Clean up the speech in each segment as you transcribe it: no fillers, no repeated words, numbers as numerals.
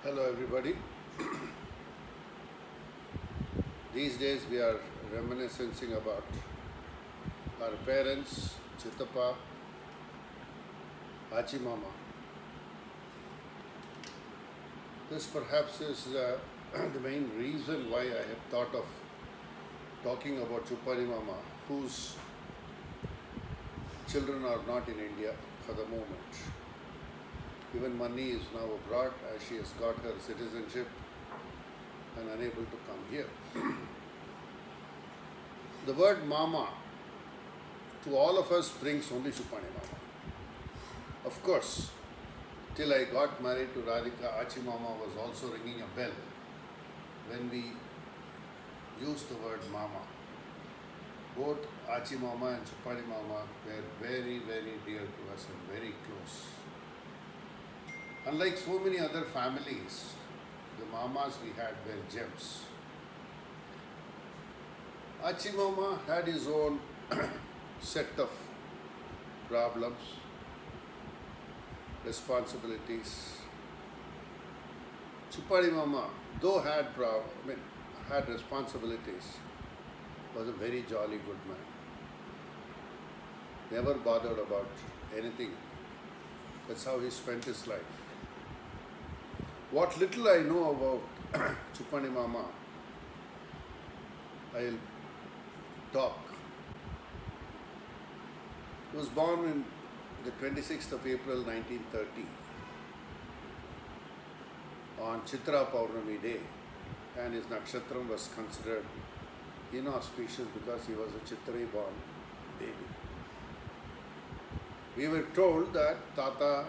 Hello, everybody. These days we are reminiscing about our parents, Chittappa, Achimama. This perhaps is the main reason why I have thought of talking about Chupani Mama, whose children are not in India for the moment. Even Mani is now abroad as she has got her citizenship and unable to come here. The word Mama to all of us brings only Chupani Mama. Of course, till I got married to Radhika, Achi Mama was also ringing a bell when we used the word Mama. Both Achi Mama and Chupani Mama were very, very dear to us and very close. Unlike so many other families, the mamas we had were gems. Achi Mama had his own set of problems, responsibilities. Chupani Mama, though had responsibilities, was a very jolly good man. Never bothered about anything. That's how he spent his life. What little I know about Chupani Mama, I'll talk. He was born on the 26th of April 1930 on Chitra Paurnami Day, and his nakshatram was considered inauspicious because he was a Chitrai born baby. We were told that Tata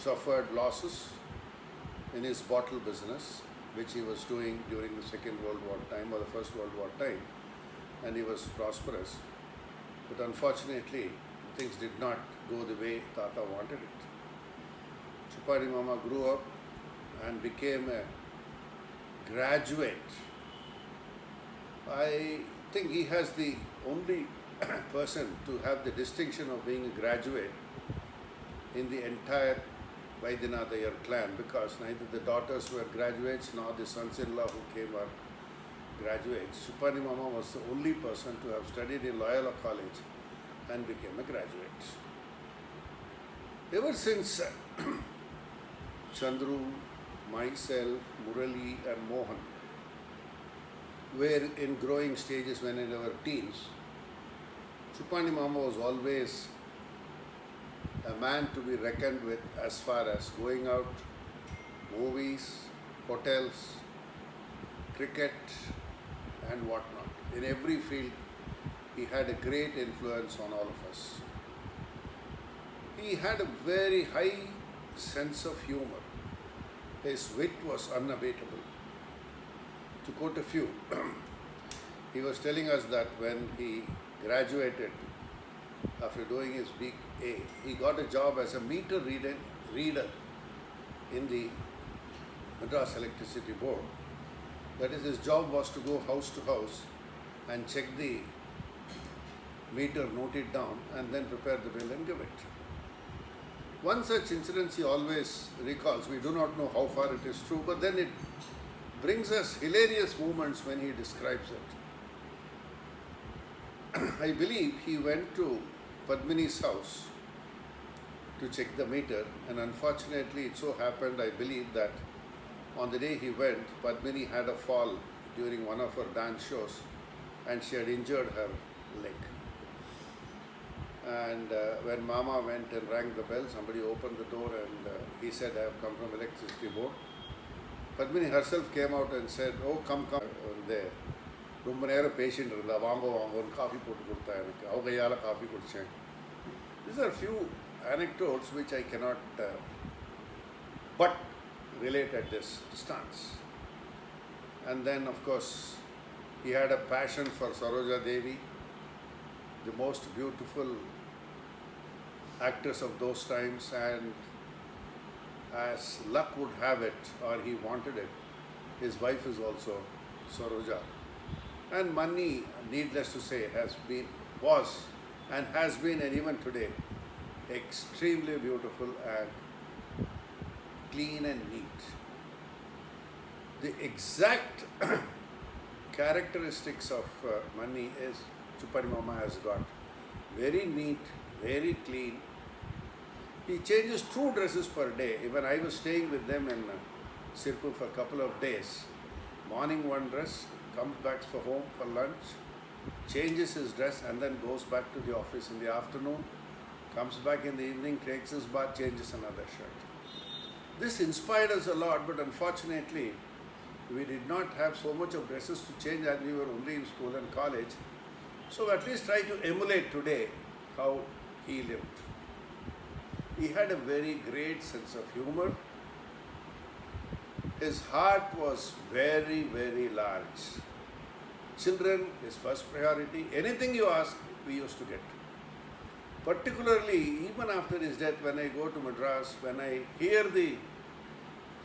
suffered losses in his bottle business, which he was doing during the Second World War time or the First World War time, and he was prosperous. But unfortunately, things did not go the way Tata wanted it. Chupani Mama grew up and became a graduate. I think he has the only person to have the distinction of being a graduate in the entire Vaidyanatha Iyer clan, because neither the daughters were graduates nor the sons-in-law who came are graduates. Chupani Mama was the only person to have studied in Loyola College and became a graduate. Ever since Chandru, myself, Murali and Mohan were in growing stages when in our teens, Chupani Mama was always a man to be reckoned with as far as going out, movies, hotels, cricket and whatnot. In every field, he had a great influence on all of us. He had a very high sense of humor. His wit was unabateable. To quote a few, he was telling us that when he graduated after doing his BA, he got a job as a meter reader in the Madras Electricity Board. That is, his job was to go house to house and check the meter, note it down, and then prepare the bill and give it. One such incident he always recalls. We do not know how far it is true, but then it brings us hilarious moments when he describes it. I believe he went to Padmini's house to check the meter, and unfortunately it so happened, I believe, that on the day he went, Padmini had a fall during one of her dance shows and she had injured her leg. And when Mama went and rang the bell, somebody opened the door and he said, I have come from Electricity Board. Padmini herself came out and said, oh, come. There. ரொம்ப நேரம் பேசிட்டு இருந்தா வாங்க ஒரு coffee போட்டு கொடுத்தா எனக்கு அவங்க கையால் காஃபி குடித்தேன். These are few anecdotes which I cannot but relate at this distance. And then of course he had a passion for Saroja Devi, the most beautiful actress of those times, and as luck would have it, or he wanted it, his wife is also Saroja. And Mani, needless to say, was and has been, and even today, extremely beautiful and clean and neat. the exact characteristics of Mani is Chupani Mama has got very neat, very clean. He changes 2 dresses per day. Even I was staying with them in Sirpur for a couple of days. Morning one dress, comes back for home for lunch, changes his dress and then goes back to the office in the afternoon, comes back in the evening, takes his bath, changes another shirt. This inspired us a lot, but unfortunately, we did not have so much of dresses to change as we were only in school and college. So at least try to emulate today how he lived. He had a very great sense of humor. His heart was very, very large. Children, his first priority. Anything you ask, we used to get. Particularly, even after his death, when I go to Madras, when I hear the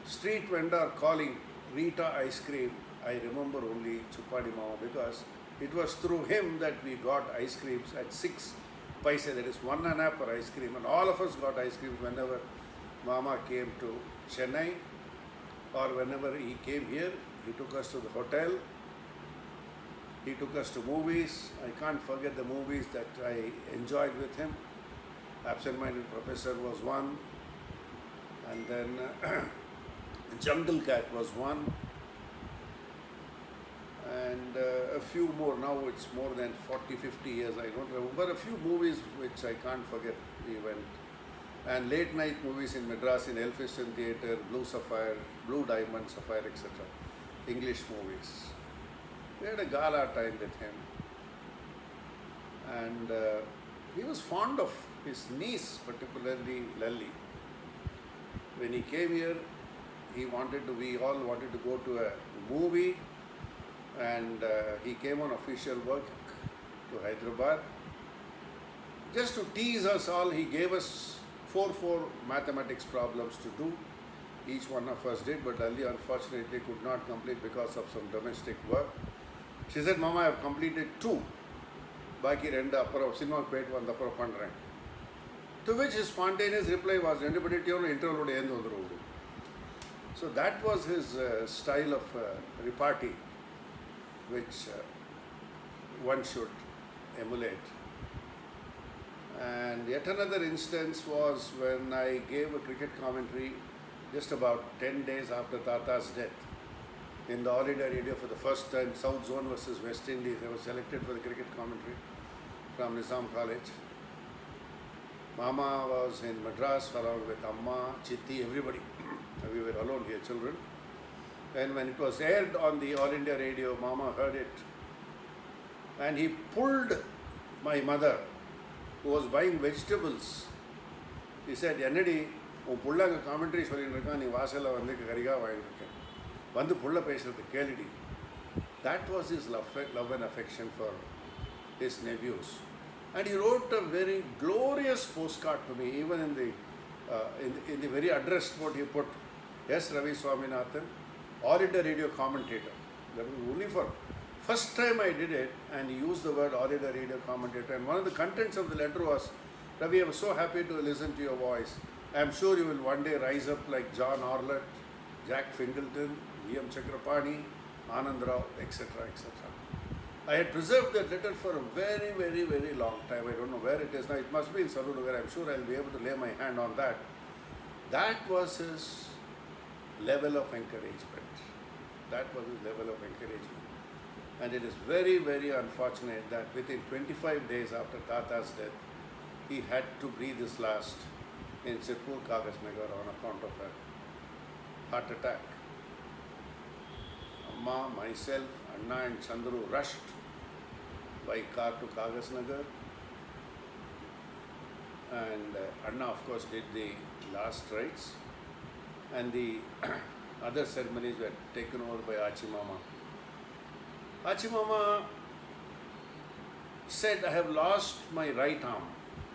street vendor calling Rita ice cream, I remember only Chupani Mama, because it was through him that we got ice creams at 6 paise, that is 1 anna per ice cream, and all of us got ice creams whenever Mama came to Chennai, or whenever he came here. He took us to the hotel, he took us to movies. I can't forget the movies that I enjoyed with him. Absent-Minded Professor was one, and then Jungle Cat was one, and a few more. Now it's more than 40-50 years, I don't remember. A few movies which I can't forget we went. And late night movies in Madras, in Elphiston Theatre, Blue Sapphire, Blue Diamond, Sapphire, etc. English movies. We had a gala time with him. And he was fond of his niece, particularly Lalli. When he came here, we all wanted to go to a movie, and he came on official work to Hyderabad. Just to tease us all, he gave us 4 mathematics problems to do. Each one of us did, but Lalli unfortunately could not complete because of some domestic work. She said, Mama, I have completed 2. Baki rendu appro cinema pet vandu appro pandren. To which his spontaneous reply was, interval endu. So that was his style of repartee, which one should emulate. And yet another instance was when I gave a cricket commentary just about 10 days after Tata's death in the All India Radio for the first time. South Zone versus West Indies. I was selected for the cricket commentary from Nizam College. Mama was in Madras along with Amma, Chitti, everybody. We were alone here, children. And when it was aired on the All India Radio, Mama heard it. And he pulled my mother, who was buying vegetables. He said, Yanadi, un pulla commentary sollinirukkan, nee vaasala vandu kariga vaangirukken. Vandu pulla pesradhu kelidi. That was his love and affection for his nephews. And he wrote a very glorious postcard to me, even in the very addressed what he put, S. Ravi Swaminathan, All India Radio commentator. That was only for first time I did it, and he used the word All India Radio commentator. And one of the contents of the letter was, Ravi, I was so happy to listen to your voice. I am sure you will one day rise up like John Orlett, Jack Fingleton, V.M. Chakrapani, Anand Rao, etc., etc. I had preserved that letter for a very, very, very long time. I don't know where it is now. It must be in Sarunagar. I'm sure I'll be able to lay my hand on that. That was his level of encouragement. That was his level of encouragement. And it is very, very unfortunate that within 25 days after Tata's death, he had to breathe his last in Sirpur, Kagasnagar on account of a heart attack. Amma, myself, Anna and Chandru rushed by car to Kagasnagar, and Anna of course did the last rites, and the other ceremonies were taken over by Achimama. Achimama said, I have lost my right arm.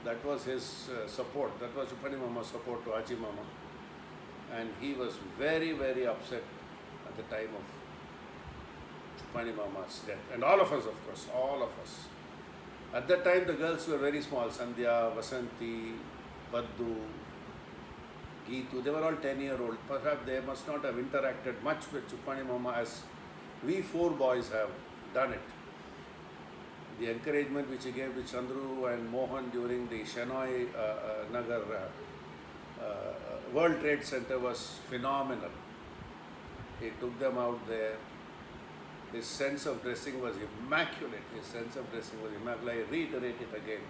That was his support. That was Chupani Mama's support to Achimama. And he was very, very upset at the time of Chupani Mama's death. And all of us, of course, all of us. At that time, the girls were very small. Sandhya, Vasanti, Baddu, Geetu, they were all 10-year-old. Perhaps they must not have interacted much with Chuppani Mama as we four boys have done it. The encouragement which he gave to Chandru and Mohan during the Shenoy Nagar World Trade Center was phenomenal. He took them out there. His sense of dressing was immaculate. His sense of dressing was immaculate. I reiterate it again.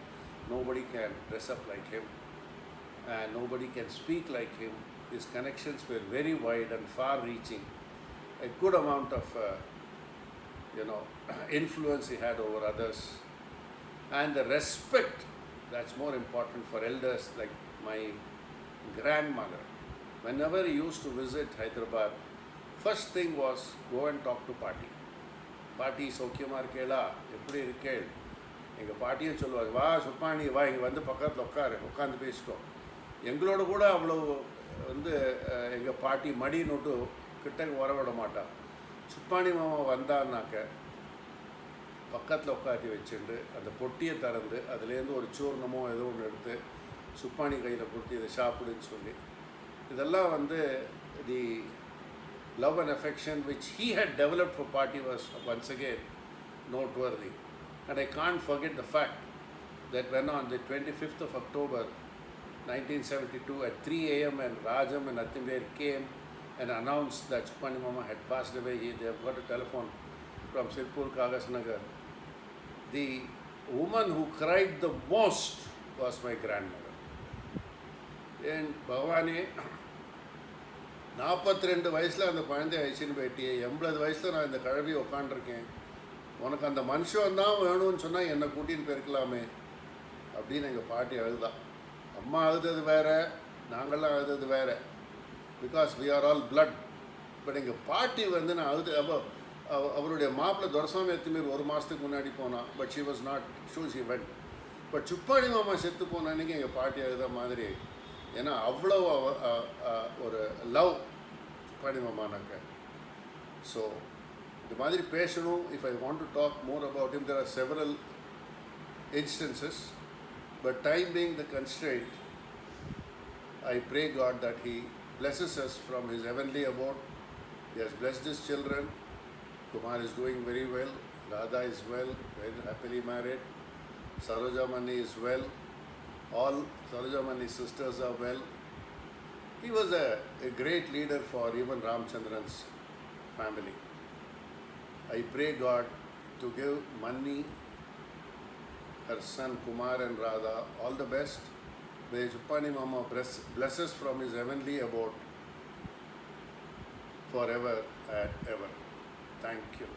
Nobody can dress up like him, and nobody can speak like him. His connections were very wide and far-reaching. A good amount of, influence he had over others, and the respect. That's more important for elders like my grandmother. Whenever he used to visit Hyderabad, first thing was go and talk to Paati. பாட்டி சௌக்கியமாக இருக்கேளா, எப்படி இருக்கேள்? எங்கள் பாட்டியும் சொல்லுவாங்க, வா சுப்பாணி வா, இங்கே வந்து பக்கத்தில் உட்காந்து பேசிக்கோ. எங்களோட கூட அவ்வளோ எங்கள் பாட்டி மடி நோட்டு கிட்ட வரவிட மாட்டா. சுப்பாணி மாமா வந்தான்னாக்க பக்கத்தில் உட்காத்தி வச்சுட்டு அந்த பொட்டியை திறந்து அதுலேருந்து ஒரு சூர்ணமோ ஏதோ ஒன்று எடுத்து சுப்பாணி கையில் கொடுத்து இதை சாப்பிடுன்னு சொல்லி, இதெல்லாம் தி love and affection which he had developed for Paati was once again noteworthy. And I can't forget the fact that when on the 25th of October 1972 at 3 a.m. and Rajam and Atimber came and announced that Chuppani Mama had passed away, they have got a telephone from Sirpur Kagas Nagar. The woman who cried the most was my grandmother. And Bhavani, 42 வயசில் அந்த குழந்தைய அழிச்சின்னு போயிட்டு 80 வயசில் நான் இந்த கழவி உட்காண்டிருக்கேன், உனக்கு அந்த மனுஷன் தான் வேணும்னு சொன்னால் என்னை கூட்டின்னு போயிருக்கலாமே அப்படின்னு எங்கள் பாட்டி அழுதா. அம்மா அழுதது வேறு, நாங்கள்லாம் அழுதது வேறு, because we are all blood. But எங்கள் பாட்டி நான் அழுது அவருடைய மாப்பிள்ளை துரசாமி எத்துமீர் ஒரு மாதத்துக்கு முன்னாடி போனான். But she was not shoes she went. But Subbani மாமா செத்து போன அன்றைக்கி எங்கள் பாட்டி அழுத மாதிரி. ஏன்னா அவ்வளோ ஒரு லவ் சுப்பாணி மாமானாக்க. ஸோ இந்த மாதிரி பேசணும். If I want to talk more about him, there are several instances, but time being the constraint, I pray God that He blesses us from His heavenly abode. He has blessed His children. Kumar is doing very well. Radha is well, very happily married. Saroja Mani is well. All Saroja Mani's sisters are well. He was a great leader for even Ramchandran's family. I pray God to give Mani, her son Kumar and Radha, all the best. May Chuppani Mama bless us from his heavenly abode forever and ever. Thank you.